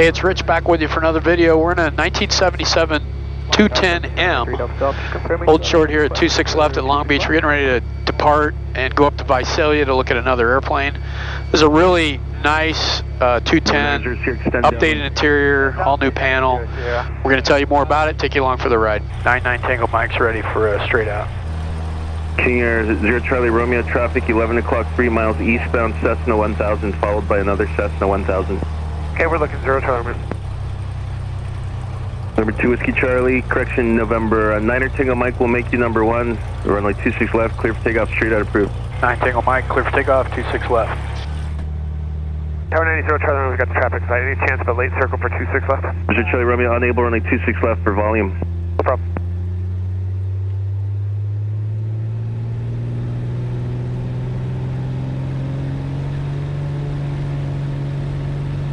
Hey, it's Rich back with you for another video. We're in a 1977 210M. Hold short here at 26 left at Long Beach. We're getting ready to depart and go up to Visalia to look at another airplane. This is a really nice 210, updated interior, all new panel. We're going to tell you more about it, take you along for the ride. 99 Tango Mike's ready for a straight out. King Air 0 Charlie Romeo, traffic 11 o'clock, 3 miles eastbound, Cessna 1000, followed by another Cessna 1000. Okay, we're looking 0 Charlie. Number 2 Whiskey Charlie, correction, November 9er Tango Mike will make you number 1. Runway 26 left, clear for takeoff, straight out approved. 9 Tango Mike, clear for takeoff, 26 left. Tower 90 0 Charlie, we've got the traffic side. Any chance of a late circle for 26 left? 0 Charlie Romeo, unable, runway 26 left for volume. No problem.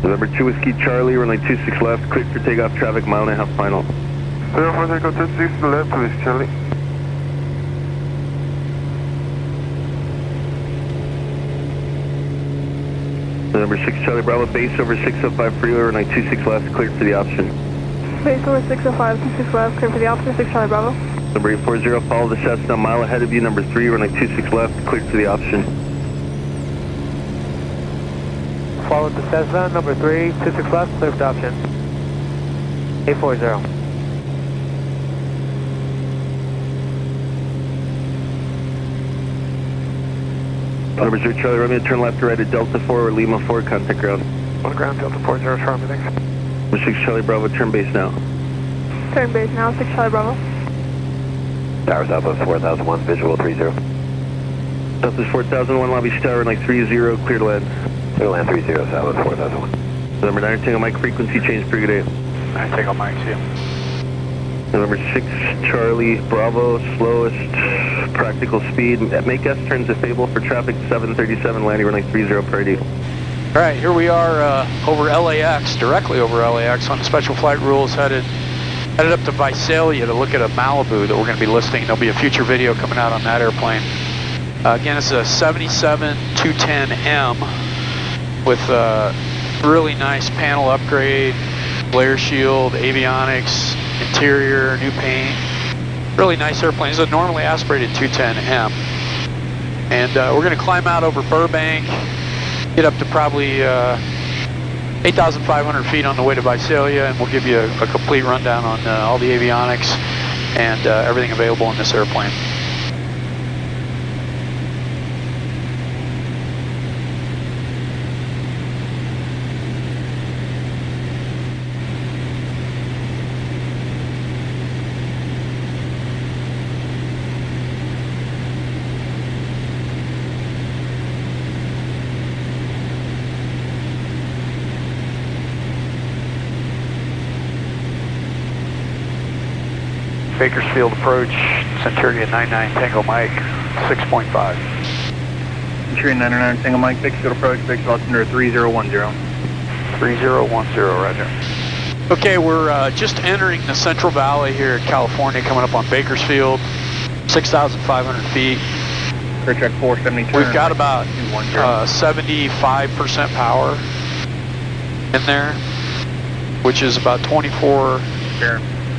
Number 2 Whiskey Charlie, runway 26 left, clear for takeoff, traffic 1.5 miles final. 040, go 26 left, please, Charlie. Number 6 Charlie Bravo, base over 605 freeway, runway 26 left, cleared for the option. Base over 605, 26 left, clear for the option, 6 Charlie Bravo. Number 840, follow the Cessna, a mile ahead of you, number 3, runway 26 left, cleared for the option. Followed the Cessna, number 3, 26 left, clear for the option. 840. Number 0 Charlie Romeo, turn left to right at Delta 4 or Lima 4, contact ground. On ground, Delta 40 Charlie, thanks. Number 6 Charlie Bravo, turn base now. Turn base now, 6 Charlie Bravo. Tower Southwest 4001, visual 30. Southwest 4001, Lobby Tower, runway 30, clear to land. Clear land 30, Southwest 4001. Number 9 Tango Mike, frequency change per good day. 9 Tango Mike, see you. Number 6 Charlie Bravo, slowest practical speed. Make S turns disabled for traffic 737, landing runway 30 priority. All right, here we are over LAX, directly over LAX on the special flight rules, headed up to Visalia to look at a Malibu that we're going to be listing. There'll be a future video coming out on that airplane. Again, it's a 77 210M with a really nice panel upgrade, glare shield, avionics, interior, new paint. Really nice airplane. It's a normally aspirated 210M. And we're going to climb out over Burbank, get up to probably 8,500 feet on the way to Visalia, and we'll give you a complete rundown on all the avionics and everything available in this airplane. Bakersfield Approach, Centurion 99 Tango Mike, 6.5. Centurion 99 Tango Mike, Bakersfield Approach, Bakersfield Altimeter 3010. 3010, roger. Okay, we're just entering the Central Valley here in California, coming up on Bakersfield, 6,500 feet. Clear track 470. We've got about 75% power in there, which is about 24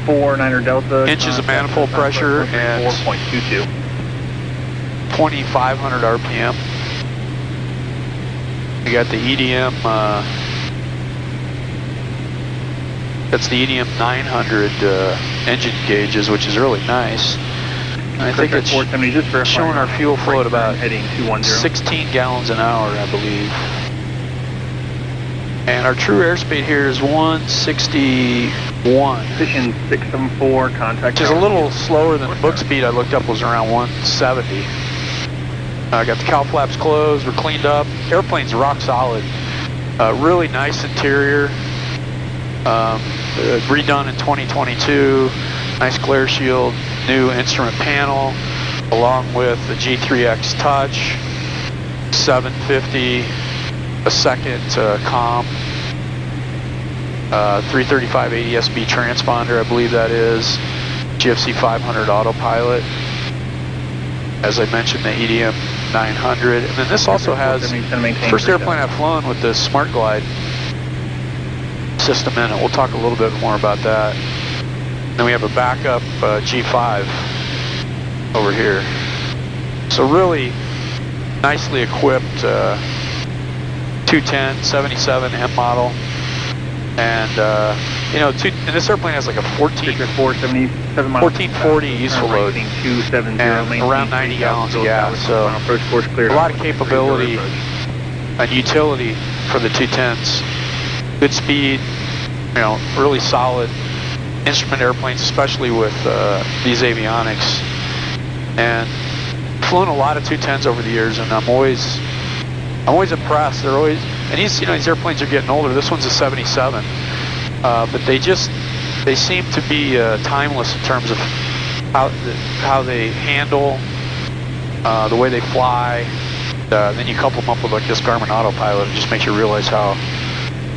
49er Delta inches of manifold pressure and 4.22. 2,500 RPM. We got the EDM, that's the EDM 900 engine gauges, which is really nice. And I think it's showing our fuel flow at about 16 gallons an hour, I believe. And our true airspeed here is 161. Position 674, contact. Which is a little slower than the book speed I looked up was around 170. I got the cowl flaps closed, we're cleaned up. Airplane's rock solid. Really nice interior. Redone in 2022. Nice glare shield, new instrument panel, along with the G3X Touch, 750 a second comm, 335 ADS-B transponder, I believe that is, GFC 500 autopilot. As I mentioned, the EDM 900, and then this also has first airplane I've flown with the Smart Glide system in it. We'll talk a little bit more about that. Then we have a backup G5 over here. So really nicely equipped 210, 77 M model. And you know, and this airplane has like a 1440 useful load and around 90 gallons of gas. So a lot of capability and utility for the 210s. Good speed, you know, really solid instrument airplanes, especially with these Avionics. And flown a lot of 210s over the years, and I'm always impressed. They're always, and these airplanes are getting older. This one's a 77, but they seem to be timeless in terms of how they handle, the way they fly. Then you couple them up with like this Garmin autopilot, it just makes you realize how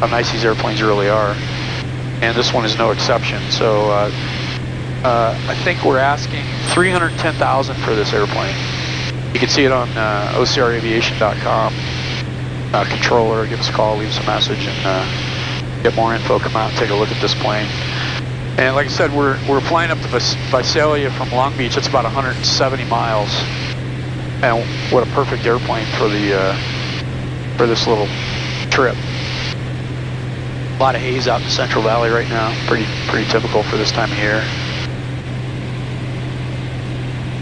nice these airplanes really are. And this one is no exception. So I think we're asking $310,000 for this airplane. You can see it on OCRaviation.com. Controller, give us a call, leave us a message, and get more info. Come out and take a look at this plane. And like I said, we're flying up to Visalia from Long Beach. It's about 170 miles. And what a perfect airplane for for this little trip. A lot of haze out in the Central Valley right now. Pretty typical for this time of year.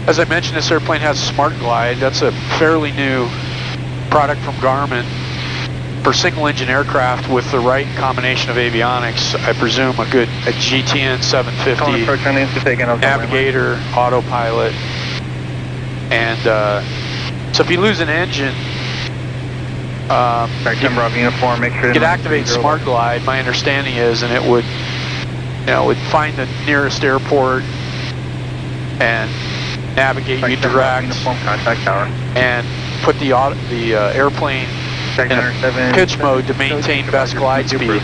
As I mentioned, this airplane has Smart Glide. That's a fairly new product from Garmin for single engine aircraft with the right combination of avionics. I presume a GTN 750 navigator, autopilot, and so if you lose an engine, you could activate Smart Glide. My understanding is, and it would find the nearest airport and navigate you direct, and put the airplane in pitch mode to maintain best glide speed,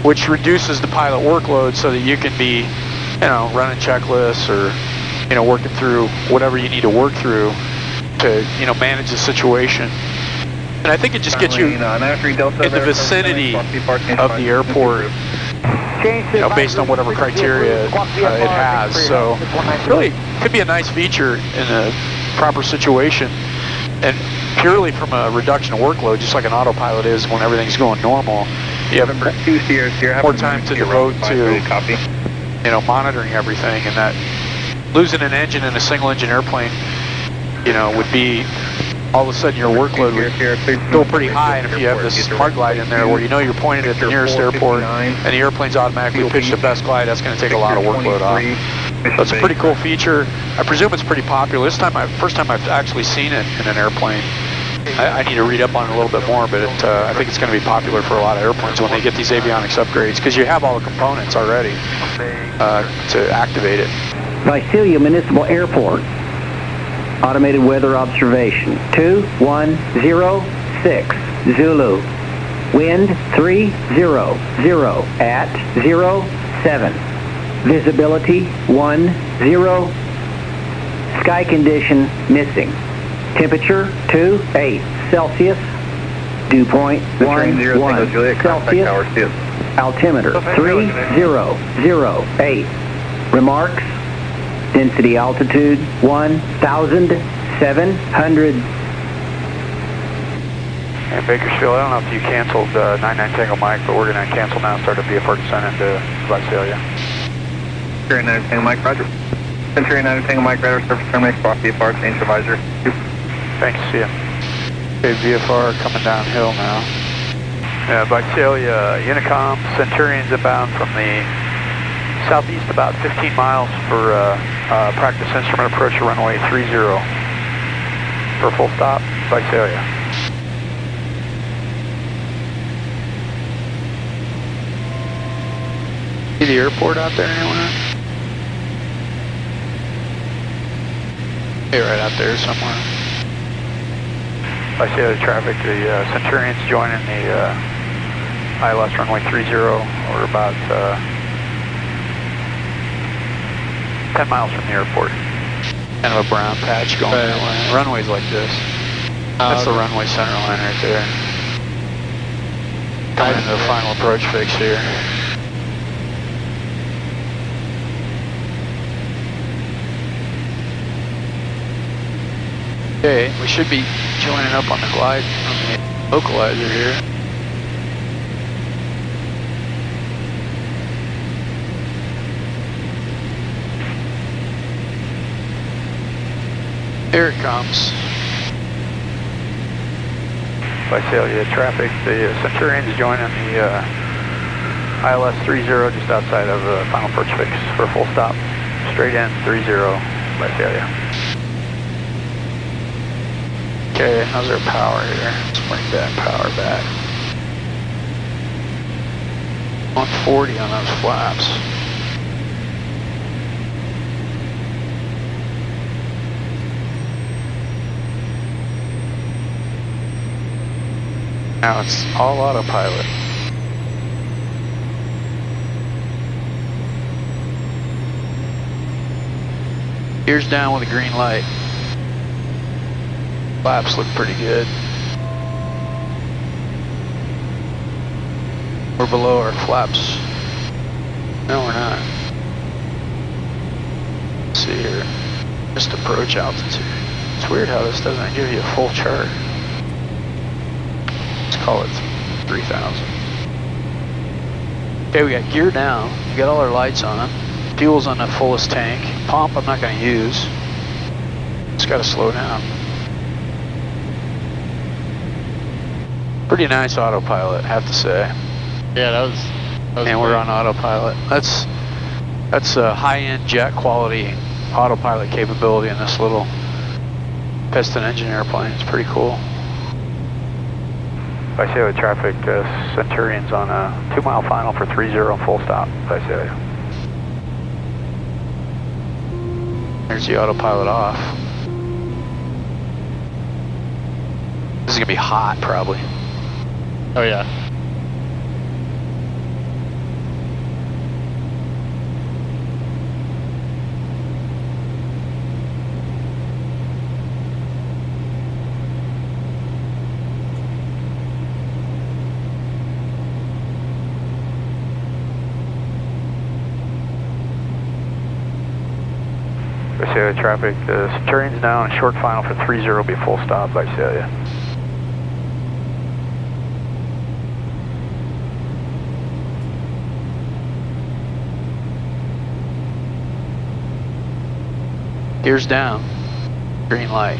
which reduces the pilot workload so that you can be, running checklists or, working through whatever you need to work through to, manage the situation. And I think it just gets you in the vicinity of the airport, based on whatever criteria it has. So really could be a nice feature in a proper situation, and purely from a reduction of workload, just like an autopilot is when everything's going normal. You have more time to devote to monitoring everything, and that losing an engine in a single engine airplane would be, all of a sudden your workload would go pretty high. And if you have this Smart Glide in there where you're pointed at the nearest airport and the airplane's automatically pitched to best glide, that's going to take a lot of workload off. That's a pretty cool feature. I presume it's pretty popular. First time I've actually seen it in an airplane. I need to read up on it a little bit more, but I think it's going to be popular for a lot of airplanes when they get these avionics upgrades, because you have all the components already to activate it. Visalia Municipal Airport. Automated weather observation. 2106 Zulu. Wind 300 at 07. Visibility 10. Sky condition missing. Temperature 28 Celsius. Dew point 11 Celsius. Altimeter 3008. Remarks. Density altitude 1,700. And Bakersfield, I don't know if you canceled 99 Tango Mike, but we're going to cancel now and start a VFR descent into Visalia. Century 9 Tango Mike, roger. Century 9 Tango Mike, radar surface terminate, cross VFR, change advisor. Thanks, see ya. Okay, VFR coming downhill now. Visalia, Unicom, Centurions inbound from the southeast about 15 miles for practice instrument approach to runway 30 for full stop, Visalia. See the airport out there, anyone? Hey, right out there somewhere. Visalia traffic, the Centurions joining the ILS runway 30, or about 10 miles from the airport. Kind of a brown patch going that way. Runways like this. That's the runway center line right there. Coming into the final approach fix here. Okay, we should be joining up on the glide from the localizer here. Here it comes. Visalia traffic, the Centurion's joining the ILS 30 just outside of the final approach fix for a full stop. Straight in 30 Visalia. Okay, how's our power here? Let's bring that power back. 140 on those flaps. Now it's all autopilot. Gears down with a green light. Flaps look pretty good. We're below our flaps. No, we're not. Let's see here. Just approach altitude. It's weird how this doesn't give you a full chart. Let's call it 3,000. Okay, we got gear down. We got all our lights on. Fuel's on the fullest tank. Pump I'm not going to use. Just got to slow down. Pretty nice autopilot, I have to say. Yeah, that was and we're on autopilot. That's a high-end jet quality autopilot capability in this little piston engine airplane. It's pretty cool. Visalia traffic, Centurion's on a 2-mile final for 30 full stop, Visalia. There's the autopilot off. This is gonna be hot, probably. Oh yeah. Visalia traffic, Centurion's down, short final for 30 will be full stop, Visalia. Gears down, green light.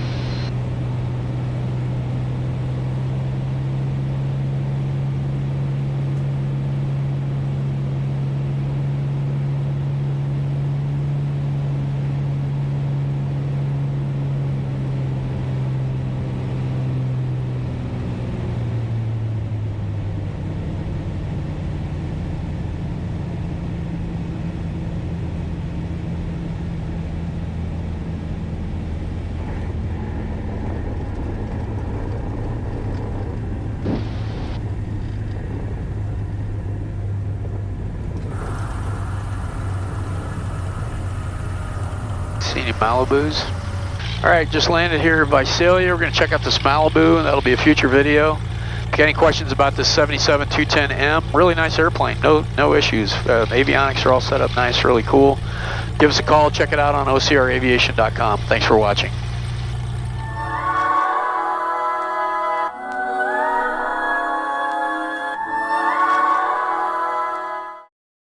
See any Malibus? Alright, just landed here in Visalia. We're going to check out this Malibu, and that'll be a future video. If you got any questions about this 77-210M, really nice airplane, no issues. Avionics are all set up nice, really cool. Give us a call, check it out on ocraviation.com. Thanks for watching.